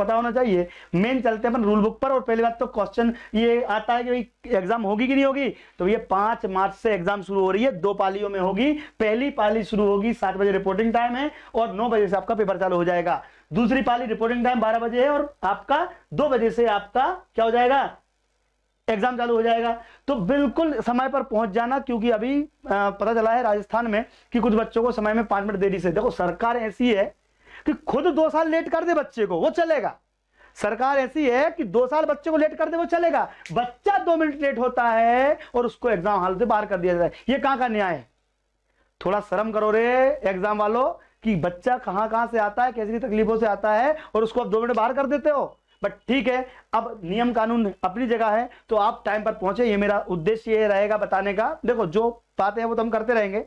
पता होना चाहिए। मेन चलते हैं अपन रूल बुक पर। और पहली बात तो क्वेश्चन ये आता है कि भाई एग्जाम होगी कि नहीं होगी, तो ये 5 मार्च से एग्जाम शुरू हो रही है, 2 पालियों में होगी। पहली पाली शुरू होगी 7 बजे रिपोर्टिंग टाइम है और 9 बजे से आपका पेपर चालू हो जाएगा। दूसरी पाली रिपोर्टिंग टाइम 12 बजे है और आपका 2 बजे से आपका क्या हो जाएगा, एग्जाम चालू हो जाएगा। तो बिल्कुल समय पर पहुंच जाना, क्योंकि अभी पता चला है राजस्थान में कि कुछ बच्चों को समय में 5 मिनट देरी से, देखो सरकार ऐसी है कि खुद 2 साल लेट कर दे बच्चे को वो चलेगा। सरकार ऐसी है कि 2 साल बच्चे को लेट कर दे वो चलेगा, बच्चा 2 मिनट लेट होता है और उसको एग्जाम हॉल से बाहर कर दिया जाए। ये कहां का न्याय है? थोड़ा शर्म करो रे एग्जाम वालों कि बच्चा कहां से आता है, कैसी तकलीफों से आता है और उसको आप 2 मिनट बाहर कर देते हो। बट ठीक है, अब नियम कानून अपनी जगह है तो आप टाइम पर पहुंचे, ये मेरा उद्देश्य ये रहेगा बताने का। देखो जो बातें हैं वो तो हम करते रहेंगे।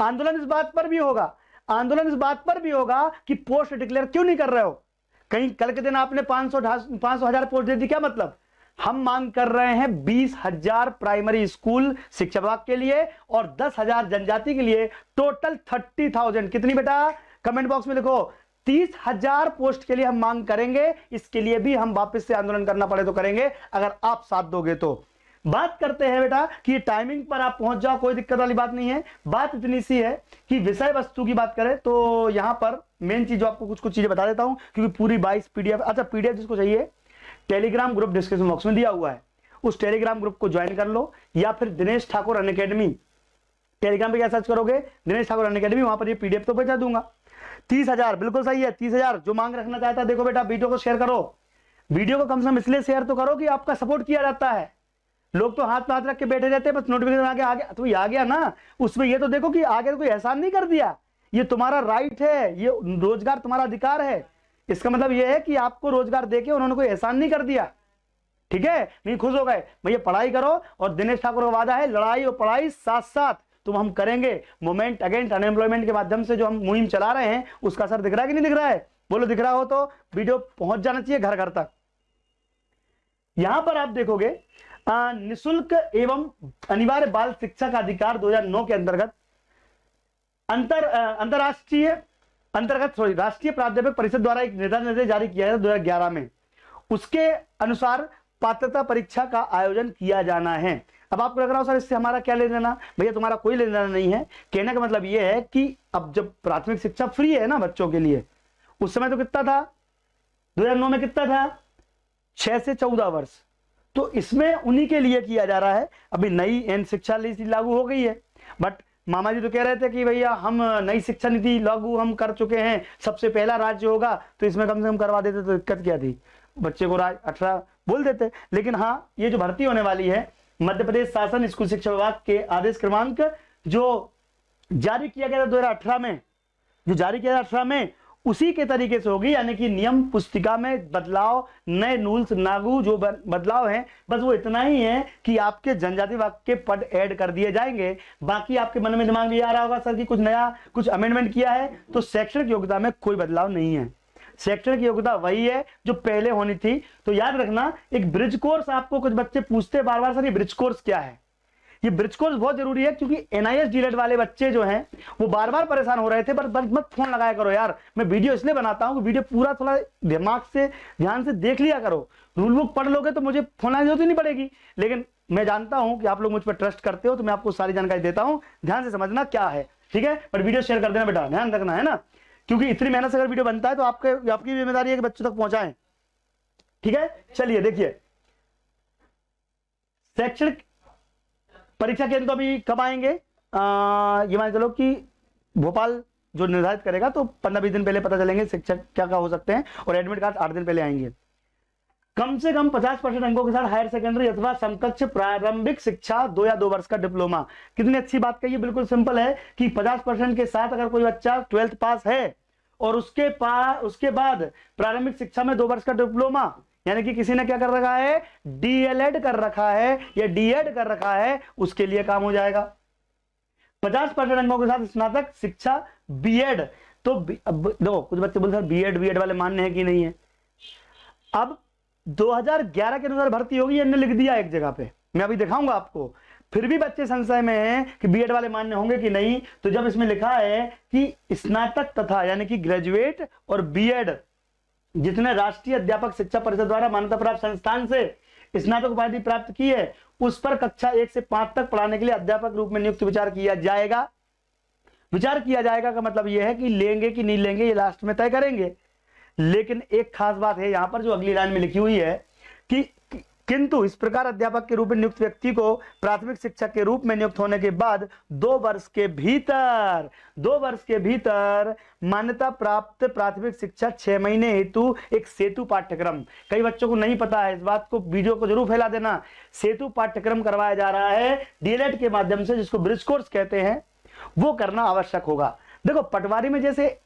आंदोलन इस बात पर भी होगा, आंदोलन इस बात पर भी होगा कि पोस्ट डिक्लेयर क्यों नहीं कर रहे हो। कहीं कल के दिन आपने 500,000 पोस्ट दे दी, क्या मतलब? हम मांग कर रहे हैं 20,000 प्राइमरी स्कूल शिक्षा विभाग के लिए और 10,000 जनजाति के लिए, टोटल 30,000। कितनी बेटा? कमेंट बॉक्स में लिखो। 30,000 पोस्ट के लिए हम मांग करेंगे। इसके लिए भी हम वापस से आंदोलन करना पड़े तो करेंगे, अगर आप साथ दोगे तो। बात करते हैं बेटा कि टाइमिंग पर आप पहुंच जाओ, कोई दिक्कत वाली बात नहीं है। बात इतनी सी है कि विषय वस्तु की बात करें तो यहां पर मेन चीज, आपको कुछ कुछ चीजें बता देता हूं क्योंकि पूरी 22 पीडीएफ, अच्छा पीडीएफ जिसको चाहिए टेलीग्राम ग्रुप डिस्क्रिप्शन बॉक्स में दिया हुआ है, उस टेलीग्राम ग्रुप को ज्वाइन कर लो, या फिर दिनेश ठाकुर अनअकैडमी टेलीग्राम पे क्या सर्च करोगे, दिनेश ठाकुर अनअकैडमी, वहां पर ये पीडीएफ तो पहुंचा दूंगा। 30,000 बिल्कुल सही है, 30,000 जो मांग रखना चाहता है। देखो बेटा वीडियो को शेयर करो, वीडियो को कम से कम इसलिए शेयर तो करो कि आपका सपोर्ट किया जाता है। लोग तो हाथ पे हाथ रख के बैठे रहते हैं, बस नोटिफिकेशन आगे तो ये आ गया ना, उसमें ये तो देखो कि आगे तो कोई एहसान नहीं कर दिया, ये तुम्हारा राइट है, ये रोजगार तुम्हारा अधिकार है। इसका मतलब ये है कि आपको रोजगार देके उन्होंने कोई एहसान नहीं कर दिया, ठीक है? नहीं खुश हो गए भैया, पढ़ाई करो। और दिनेश ठाकुर का वादा है लड़ाई और पढ़ाई साथ साथ तुम हम करेंगे। मूवमेंट अगेंस्ट अनएम्प्लॉयमेंट के माध्यम से जो हम मुहिम चला रहे हैं उसका असर दिख रहा है कि नहीं दिख रहा है? बोलो दिख रहा हो तो वीडियो पहुंच जाना चाहिए घर घर तक। यहां पर आप देखोगे निःशुल्क एवं अनिवार्य बाल शिक्षा का अधिकार 2009 के अंतर्गत राष्ट्रीय प्राध्यापक परिषद द्वारा एक निर्देश जारी किया गया 2011 में। उसके अनुसार पात्रता परीक्षा का आयोजन किया जाना है। अब आपको लग रहा हो सर इससे हमारा क्या लेना देना? भैया तुम्हारा कोई लेना देना नहीं है। कहने का मतलब यह है कि अब जब प्राथमिक शिक्षा फ्री है ना बच्चों के लिए, उस समय तो कितना था 2009 में, कितना था 6 से 14 वर्ष, तो इसमें उन्हीं के लिए किया जा रहा है। अभी नई एन शिक्षा नीति लागू हो गई है, बट मामा जी तो कह रहे थे कि भैया हम नई शिक्षा नीति लागू हम कर चुके हैं, सबसे पहला राज्य होगा तो इसमें कम से कम करवा देते तो दिक्कत क्या थी, बच्चे को 18 बोल देते। लेकिन हाँ, ये जो भर्ती होने वाली है मध्य प्रदेश शासन स्कूल शिक्षा विभाग के आदेश क्रमांक जो जारी किया गया था 2018 में, जो जारी किया था 18 में, उसी के तरीके से होगी। यानी कि नियम पुस्तिका में बदलाव, नए रूल्स लागू जो बदलाव हैं, बस वो इतना ही है कि आपके जनजाति विभाग के पद ऐड कर दिए जाएंगे। बाकी आपके मन में दिमाग में आ रहा होगा सर कि कुछ नया कुछ अमेंडमेंट किया है, तो शैक्षणिक योग्यता में कोई बदलाव नहीं है। शैक्षणिक योग्यता वही है जो पहले होनी थी। तो याद रखना, एक ब्रिज कोर्स, आपको कुछ बच्चे पूछते बार बार सर ये ब्रिज कोर्स क्या है। ये ब्रिज कोर्स बहुत जरूरी है क्योंकि एनआईएस डीलेट वाले बच्चे जो हैं वो बार बार परेशान हो रहे थे। पर मत फोन लगाया करो यार, मैं वीडियो इसलिए बनाता हूं कि वीडियो पूरा थोड़ा दिमाग से ध्यान से देख लिया करो। रूल बुक पढ़ लोगे तो मुझे फोन लगाने की जरूरत नहीं पड़ेगी, लेकिन मैं जानता हूं कि आप लोग मुझ पर ट्रस्ट करते हो तो मैं आपको सारी जानकारी देता हूं, ध्यान से समझना क्या है, ठीक है? पर वीडियो शेयर कर देना बेटा, ध्यान रखना है ना, क्योंकि इतनी मेहनत से अगर वीडियो बनता है तो आपकी जिम्मेदारी है कि बच्चों तक पहुंचाएं, ठीक है? चलिए देखिए, शैक्षणिक परीक्षा केंद्र तो अभी कब आएंगे, ये मान चलो कि भोपाल जो निर्धारित करेगा तो 15-20 दिन पहले पता चलेंगे शिक्षक क्या क्या हो सकते हैं, और एडमिट कार्ड 8 दिन पहले आएंगे। कम से कम 50% अंकों के साथ हायर सेकेंडरी अथवा समकक्ष प्रारंभिक शिक्षा 2 या 2 वर्ष का डिप्लोमा। कितनी अच्छी बात कही, बिल्कुल सिंपल है कि 50% के साथ अगर कोई बच्चा 12th पास है और उसके बाद प्रारंभिक शिक्षा में 2 वर्ष का डिप्लोमा, यानी कि किसी ने क्या कर रखा है, डीएलएड कर रखा है या डीएड कर रखा है, उसके लिए काम हो जाएगा। 50% अंकों के साथ स्नातक शिक्षा बीएड, तो देखो कुछ बच्चे बोलते हैं बीएड वाले मान्य है कि नहीं है। अब 2011 के अनुसार भर्ती होगी, इन्होंने लिख दिया एक जगह पे, मैं अभी दिखाऊंगा आपको। फिर भी बच्चे संशय में हैं कि बीएड वाले मान्य होंगे कि नहीं, तो जब इसमें लिखा है कि स्नातक तथा यानी कि ग्रेजुएट और बीएड जिसने राष्ट्रीय अध्यापक शिक्षा परिषद द्वारा मान्यता प्राप्त संस्थान से स्नातक उपाधि प्राप्त की है उस पर कक्षा 1 से 5 तक पढ़ाने के लिए अध्यापक रूप में नियुक्त विचार किया जाएगा। विचार किया जाएगा का मतलब यह है कि लेंगे कि नहीं लेंगे ये लास्ट में तय करेंगे। लेकिन एक खास बात है यहां पर जो अगली लाइन में लिखी हुई है कि किंतु इस प्रकार अध्यापक के रूप में नियुक्त व्यक्ति को प्राथमिक शिक्षक के रूप में नियुक्त होने के बाद 2 वर्ष के भीतर मान्यता प्राप्त प्राथमिक शिक्षा 6 महीने हेतु एक सेतु पाठ्यक्रम, कई बच्चों को नहीं पता है इस बात को, वीडियो को जरूर फैला देना, सेतु पाठ्यक्रम करवाया जा रहा है डीएलएड के माध्यम से, जिसको ब्रिज कोर्स कहते हैं, वो करना आवश्यक होगा। देखो पटवारी में जैसे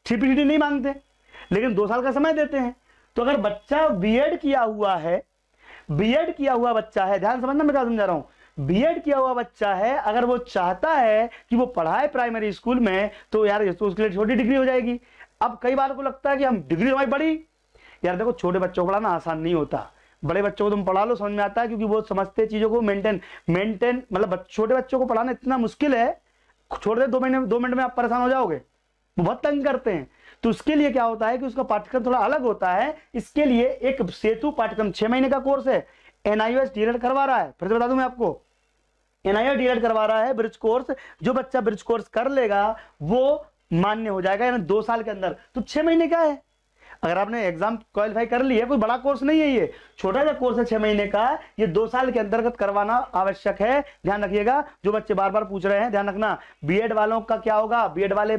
TPTT नहीं मांगते लेकिन 2 साल का समय देते हैं, तो अगर बच्चा बीएड किया हुआ बच्चा है, ध्यान समझना मैं क्या समझा रहा हूं, बीएड किया हुआ बच्चा है, अगर वो चाहता है कि वो पढ़ाए प्राइमरी स्कूल में तो यार तो उसके लिए छोटी डिग्री हो जाएगी। अब कई बार को लगता है कि हम डिग्री हमारी बड़ी, यार देखो छोटे बच्चों को पढ़ाना आसान नहीं होता, बड़े बच्चों को तुम पढ़ा लो समझ में आता है, क्योंकि वो समझते चीजों को मेंटेन मतलब छोटे बच्चों को पढ़ाना इतना मुश्किल है, छोड़ दे 2 मिनट में आप परेशान हो जाओगे, वो बहुत तंग करते हैं। तो उसके लिए क्या होता है कि उसका पाठ्यक्रम थोड़ा अलग होता है, इसके लिए एक सेतु पाठ्यक्रम 6 महीने का कोर्स है, NIOS डीएलएड करवा रहा है, फिर से बता दूं मैं आपको, NIOS डीएलएड करवा रहा है ब्रिज कोर्स, जो बच्चा ब्रिज कोर्स कर लेगा वो मान्य हो जाएगा, यानी 2 साल के अंदर, तो 6 महीने का है। अगर आपने एग्जाम क्वालिफाई कर लिया, कोई बड़ा कोर्स नहीं है, ये छोटा सा कोर्स है 6 महीने का, ये 2 साल के अंतर्गत करवाना आवश्यक है। ध्यान रखिएगा, जो बच्चे बार बार पूछ रहे हैं ध्यान रखना, बीएड वालों का क्या होगा, बीएड वाले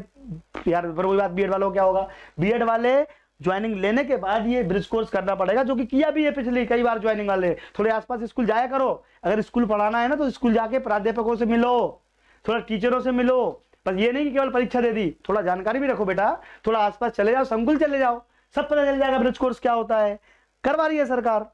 यार वही बात, बीएड वालों का क्या होगा, बीएड वाले ज्वाइनिंग लेने के बाद ये ब्रिज कोर्स करना पड़ेगा, जो कि किया भी है पिछली कई बार ज्वाइनिंग वाले। थोड़े आसपास स्कूल जाया करो, अगर स्कूल पढ़ाना है ना तो स्कूल जाके प्राध्यापकों से मिलो, थोड़ा टीचरों से मिलो, बस ये नहीं कि केवल परीक्षा दे दी, थोड़ा जानकारी भी रखो बेटा, थोड़ा आसपास चले जाओ, संकुल चले जाओ, सब पता चल जाएगा ब्रिज कोर्स क्या होता है। करवा रही है सरकार।